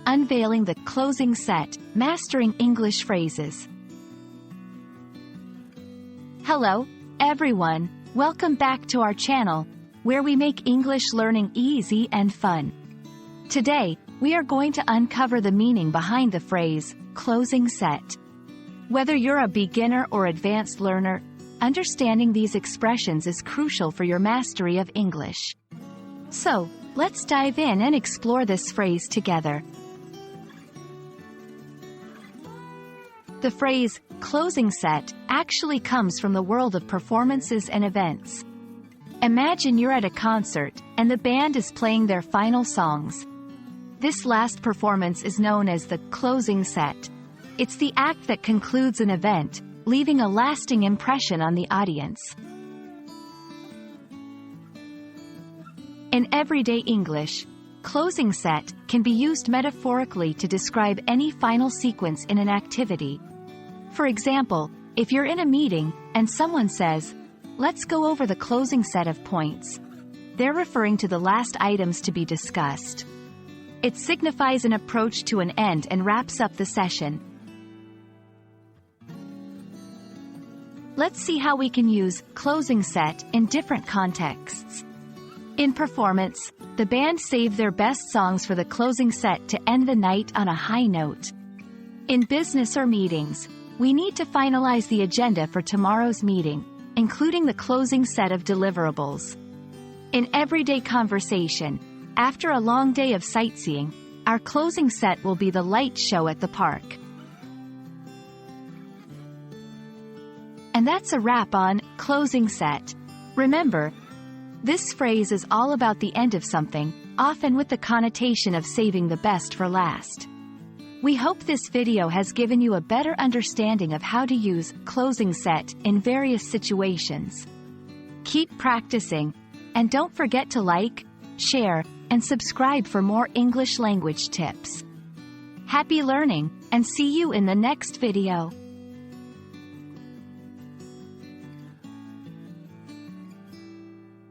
Unveiling the Closing Set, Mastering English Phrases. Hello, everyone. Welcome back to our channel, where we make English learning easy and fun. Today, we are going to uncover the meaning behind the phrase, closing set. Whether you're a beginner or advanced learner, understanding these expressions is crucial for your mastery of English. So, let's dive in and explore this phrase together. The phrase, closing set, actually comes from the world of performances and events. Imagine you're at a concert, and the band is playing their final songs. This last performance is known as the closing set. It's the act that concludes an event, leaving a lasting impression on the audience. In everyday English, closing set can be used metaphorically to describe any final sequence in an activity. For example, if you're in a meeting, and someone says, "Let's go over the closing set of points," they're referring to the last items to be discussed. It signifies an approach to an end and wraps up the session. Let's see how we can use closing set in different contexts. In performance, the band saved their best songs for the closing set to end the night on a high note. In business or meetings, we need to finalize the agenda for tomorrow's meeting, including the closing set of deliverables. In everyday conversation, after a long day of sightseeing, our closing set will be the light show at the park. And that's a wrap on closing set. Remember, this phrase is all about the end of something, often with the connotation of saving the best for last. We hope this video has given you a better understanding of how to use closing set in various situations. Keep practicing, and don't forget to like, share, and subscribe for more English language tips. Happy learning, and see you in the next video.